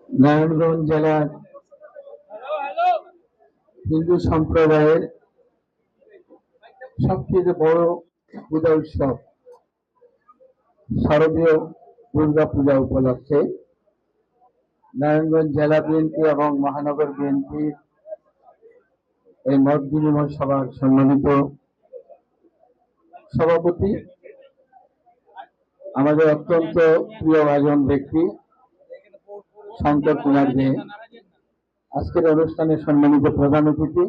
নারায়ণগঞ্জ জেলার হিন্দু সম্প্রদায়ের সবচেয়ে বড় পূজা উৎসব শারদীয় দুর্গা পূজা উপলক্ষে নারায়ণগঞ্জ জেলা বিএনপি এবং মহানগর বিএনপির এই মত বিনিময় সভার সম্মানিত সভাপতি, আমাদের অত্যন্ত প্রিয় ভাজন ব্যক্তি শঙ্কর কুমার দে, আজকের অনুষ্ঠানে সম্মানিত প্রধান অতিথি,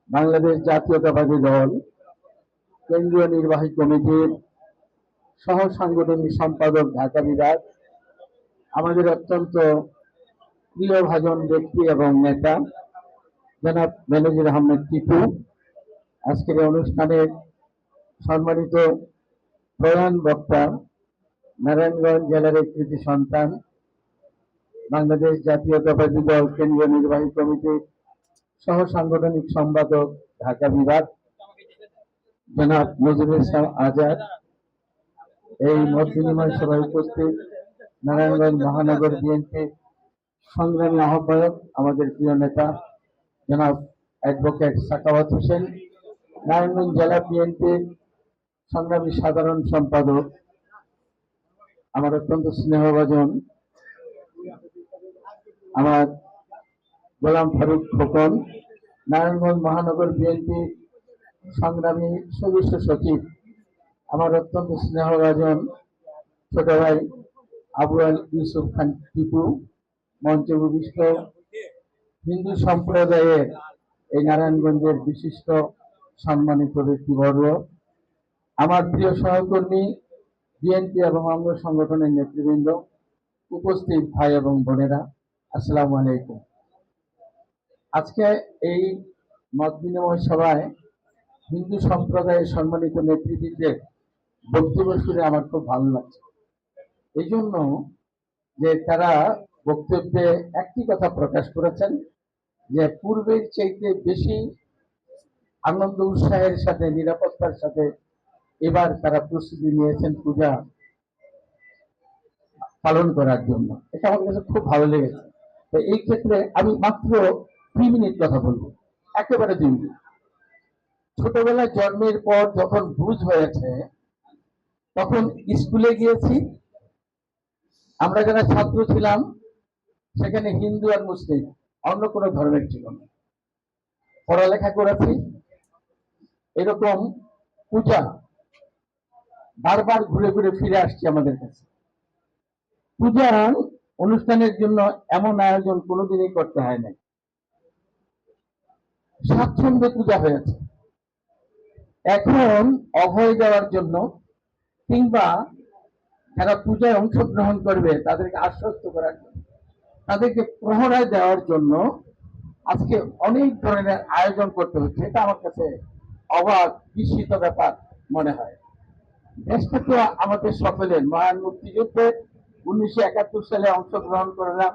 বাংলাদেশ জাতীয়তাবাদী দল কেন্দ্রীয় নির্বাহী কমিটির সহ সাংগঠনিক সম্পাদক ঢাকা বিভাগ, আমাদের অত্যন্ত প্রিয় ভাজন ব্যক্তি এবং নেতা জনাব বেনজির আহমেদ টিপু, আজকের অনুষ্ঠানের সম্মানিত প্রধান বক্তা, নারায়ণগঞ্জ জেলার এক কৃতি সন্তান, বাংলাদেশ জাতীয়তাবাদী দল কেন্দ্রীয় নির্বাহী কমিটির সহ সাংগঠনিক সম্পাদক ঢাকা বিভাগ জনাব নজরুল ইসলাম আজাদ, এই মত বিনিময় সভায় উপস্থিত নারায়ণগঞ্জ মহানগর বিএনপির সংগ্রামী আহ্বায়ক, আমাদের প্রিয় নেতা জনাব অ্যাডভোকেট সাখাওয়াত হোসেন, নারায়ণগঞ্জ জেলা বিএনপির সংগ্রামী সাধারণ সম্পাদক আমার অত্যন্ত স্নেহভাজন আমার গোলাম ফারুক খোকন, নারায়ণগঞ্জ মহানগর বিএনপি সংগ্রামী সদস্য সচিব আমার অত্যন্ত স্নেহভাজন ছোট ভাই আবু আল ইউসুফ খান টিপু, মঞ্চে উপবিষ্ট হিন্দু সম্প্রদায়ের এই নারায়ণগঞ্জের বিশিষ্ট সম্মানিত ব্যক্তিবর্গ, আমার প্রিয় সহকর্মী বিএনপি এবং অঙ্গ সংগঠনের নেতৃবৃন্দ, উপস্থিত ভাই এবং বোনেরা, আসসালামু আলাইকুম। আজকে এই মত বিনিময় সভায় হিন্দু সম্প্রদায়ের সম্মানিত নেতৃবৃন্দের বক্তব্য শুনে আমার খুব ভালো লাগছে। এই জন্য যে তারা বক্তব্যে একটি কথা প্রকাশ করেছেন যে পূর্বের চাইতে বেশি আনন্দ উৎসাহের সাথে নিরাপত্তার সাথে এবার তারা প্রস্তুতি নিয়েছেন পূজা পালন করার জন্য। এটা আমার কাছে খুব ভালো লেগেছে। তো এই ক্ষেত্রে আমি মাত্র 2 মিনিট কথা বলবো, একেবারে 2 মিনিট। ছোটবেলায় জন্মের পর যখন বুঝ হয়েছে তখন স্কুলে গিয়েছি, আমরা যারা ছাত্র ছিলাম সেখানে হিন্দু আর মুসলিম অন্য কোনো ধর্মের ছিল না, পড়ালেখা করেছি। এরকম পূজা বারবার ঘুরে ঘুরে ফিরে আসছে আমাদের কাছে। পূজা অনুষ্ঠানের জন্য এমন আয়োজন কোনোদিনই করতে হয় নাই, স্বাচ্ছন্দ্যে পূজা হয়েছে। এখন অভয় দেওয়ার জন্য কিংবা যারা পূজায় অংশগ্রহণ করবে তাদেরকে আশ্বস্ত করার জন্য, তাদেরকে প্রহরায় দেওয়ার জন্য আজকে অনেক ধরনের আয়োজন করতে হচ্ছে। এটা আমার কাছে অবাক বিস্মিত ব্যাপার মনে হয়। দেশটা তো আমাদের সকলের, মহান মুক্তিযুদ্ধে 1971 সালে অংশগ্রহণ করলাম,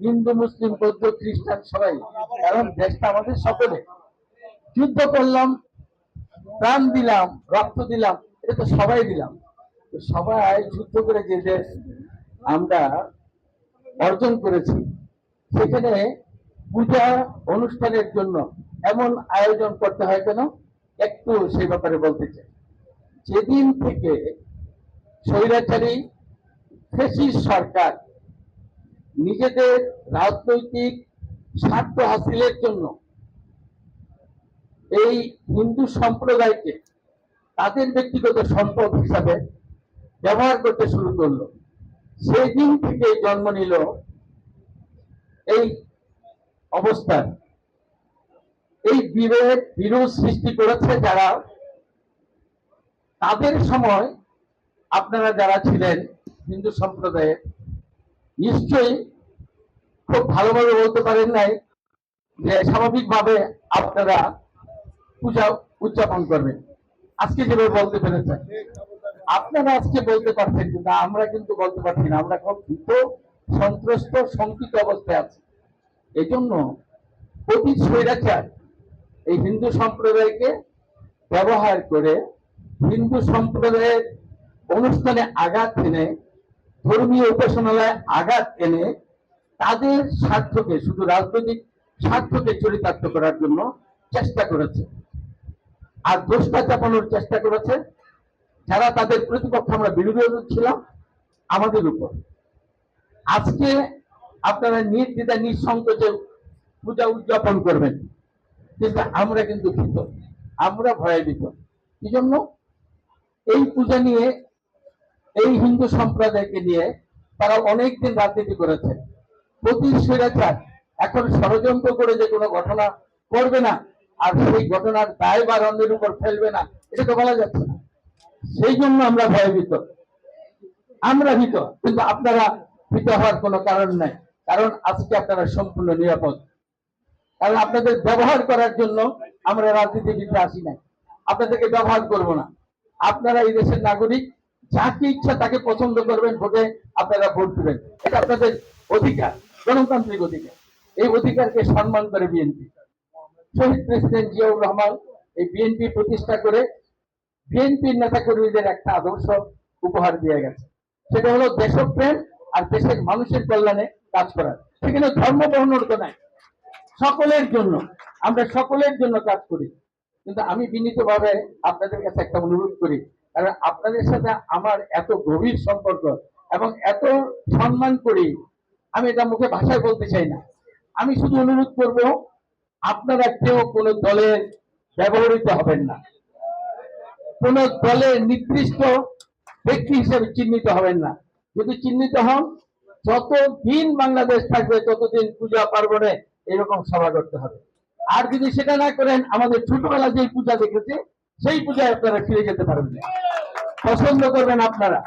হিন্দু মুসলিম বৌদ্ধ খ্রিস্টান সবাই, কারণ দেশটা আমাদের সকলে। যুদ্ধ করলাম, প্রাণ দিলাম, রক্ত দিলাম, এটা তো সবাই দিলাম। সবাই যুদ্ধ করে যে দেশ আমরা অর্জন করেছি, সেখানে পূজা অনুষ্ঠানের জন্য এমন আয়োজন করতে হয় কেন, একটু সেই ব্যাপারে বলতে চাই। যেদিন থেকে স্বৈরাচারী ফ্যাসিস্ট সরকার নিজেদের রাজনৈতিক স্বার্থ হাসিলের জন্য এই হিন্দু সম্প্রদায়কে তাদের ব্যক্তিগত সম্পদ হিসাবে ব্যবহার করতে শুরু করলো, সেই দিন থেকে জন্ম নিল এই অবস্থান। এই বিরোধ সৃষ্টি করেছে যারা, তাদের সময় আপনারা যারা ছিলেন হিন্দু সম্প্রদায়ের, নিশ্চয়ই খুব ভালোভাবে বলতে পারেন নাই যে স্বাভাবিকভাবে আপনারা পূজা উদযাপন করবেন। আজকে যেভাবে বলতে পেরেছেন, আপনারা আজকে বলতে পারছেন, কিন্তু আমরা কিন্তু বলতে পারছি না। আমরা খুব ভীত, সন্ত্রস্ত, শঙ্কিত অবস্থায় আছি। এই জন্য প্রতি স্বৈরাচার এই হিন্দু সম্প্রদায়কে ব্যবহার করে হিন্দু সম্প্রদায়ের অনুষ্ঠানে আঘাত এনে ধর্মীয় উপাসনালয়ে আঘাত এনে তাদের স্বার্থকে, শুধু রাজনৈতিক স্বার্থকে চরিতার্থ করার জন্য চেষ্টা করেছে, আর দোষটা চাপানোর চেষ্টা করেছে যারা তাদের প্রতিপক্ষ, আমরা বিরোধী ছিলাম, আমাদের উপর। আজকে আপনারা নির্দ্বিধা নিঃসংকোচে পূজা উদযাপন করবেন, কিন্তু আমরা কিন্তু ভীত, আমরা ভয়ভীত। এই জন্য এই পূজা নিয়ে, এই হিন্দু সম্প্রদায়কে নিয়ে তারা অনেকদিন রাজনীতি করেছে। প্রতি স্বৈরাচার এখন ষড়যন্ত্র করে যে কোনো ঘটনা করবে না, আর সেই ঘটনার দায়ভার অন্যের উপর ফেলবে না, এটা তো বলা যাচ্ছে না। সেই জন্য আমরা ভয়ভীত, আমরা ভীত, কিন্তু আপনারা ভীত হওয়ার কোনো কারণ নাই, কারণ আজকে আপনারা সম্পূর্ণ নিরাপদ। কারণ আপনাদের ব্যবহার করার জন্য আমরা রাজনীতিবিদরা আসি নাই, আপনাদেরকে ব্যবহার করব না। আপনারা এই দেশের নাগরিক, যাকে ইচ্ছা তাকে পছন্দ করবেন, ভোটে আপনারা ভোট দিবেন, এটা আপনাদের অধিকার, গণতান্ত্রিক অধিকার। এই অধিকারকে সম্মান করে বিএনপি, শহীদ প্রেসিডেন্ট জিয়াউর রহমান এই বিএনপি প্রতিষ্ঠা করে বিএনপির নেতা কর্মীদের একটা আদর্শ উপহার দিয়ে গেছে, সেটা হলো দেশপ্রেম আর দেশের মানুষের কল্যাণে কাজ করা। সেখানে ধর্ম বর্ণর তো নাই, সকলের জন্য, আমরা সকলের জন্য কাজ করি। কিন্তু আমি বিনীতভাবে আপনাদের কাছে একটা অনুরোধ করি, কারণ আপনাদের সাথে আমার এত গভীর সম্পর্ক এবং এত সম্মান করি, আমি এটা মুখে ভাষায় বলতে চাই না। আমি শুধু অনুরোধ করব, আপনারা কেউ কোনো দলের ব্যবহৃত হবেন না, কোন দলের নির্দিষ্ট ব্যক্তি হিসেবে চিহ্নিত হবেন না। যদি চিহ্নিত হন, যতদিন বাংলাদেশ থাকবে ততদিন পূজা পার্বণে এরকম সভা করতে হবে। আর যদি সেটা না করেন, আমাদের ছোটবেলা যেই পূজা দেখেছে সেই পূজায় আপনারা ফিরে যেতে পারবেন না। পছন্দ করবেন আপনারা,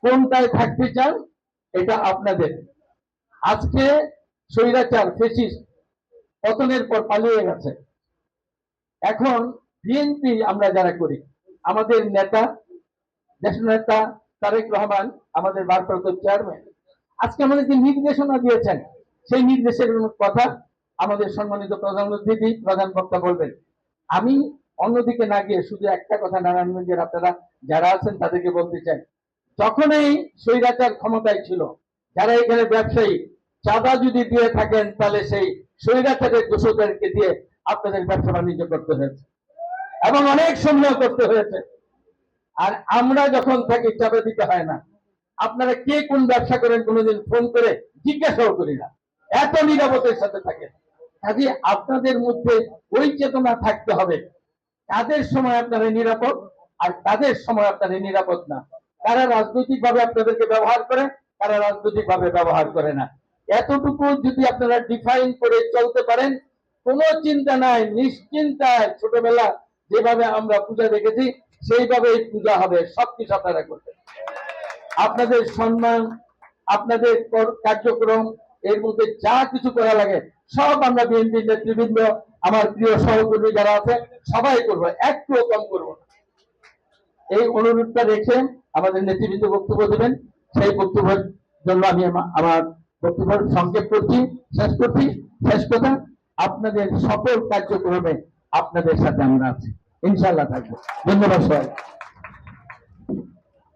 কোনটায় থাকতে চান এটা আপনাদের। আজকে স্বৈরাচার ফ্যাসিস্ট পতনের পর পালিয়ে গেছে, এখন বিএনপি আমরা যারা করি, আমাদের নেতা, দেশনেতা তারেক রহমান, আমাদের ভারপ্রাপ্ত চেয়ারম্যান, আজকে আমাদেরকে নির্দেশনা দিয়েছেন, সেই নির্দেশের কথা আমাদের সম্মানিত প্রধান অতিথি, প্রধান বক্তা বলবেন। আমি অন্যদিকে না গিয়ে শুধু একটা কথা নারায়ণগঞ্জের আপনারা যারা আছেন তাদেরকে বলতে চাই, যখন এই স্বৈরাচার ক্ষমতায় ছিল, যারা এখানে ব্যবসায়ী চাঁদা যদি দিয়ে থাকেন, তাহলে সেই স্বৈরাচারের দোষদেরকে দিয়ে আপনাদের ব্যবসা বাণিজ্য করতে হয়েছে এবং অনেক সময় করতে হয়েছে। আর আমরা যখন থাকি চাঁদা দিতে হয় না। আপনারা কে কোন ব্যবসা করেন কোনোদিন ফোন করে জিজ্ঞাসাও করি না, এত নিরাপত্তার সাথে থাকেন। কাজে আপনাদের মধ্যে ওই চেতনা থাকতে হবে, কাদের সময় আপনারা নিরাপদ আর কাদের সময় আপনারা নিরাপদ না, কারা রাজনৈতিক ভাবে আপনাদেরকে ব্যবহার করে, কারা রাজনৈতিক ভাবে ব্যবহার করে না। এতটুকু যদি আপনারা ডিফাইন করে চলতে পারেন, কোনো চিন্তা নাই, নিশ্চিন্তায় ছোটবেলা যেভাবে আমরা পূজা দেখেছি সেইভাবে পূজা হবে, সবকিছু আপনারা করবেন। আপনাদের সম্মান, আপনাদের কার্যক্রম, এর মধ্যে যা কিছু করা লাগে সব আমরা বিএনপির নেতৃবৃন্দ, আমার প্রিয় সহকর্মী যারা আছে সবাই করবো, একটুও কম করবো না। এই অনুরোধটা রেখে আমাদের নেতৃবৃন্দ বক্তব্য দেবেন, সেই বক্তব্যের জন্য আমি আমার বক্তব্য সংক্ষেপ করছি, শেষ কথা, আপনাদের সকল কার্যক্রমে আপনাদের সাথে আমরা আছি, ইনশাআল্লাহ থাকবো। ধন্যবাদ সবাই।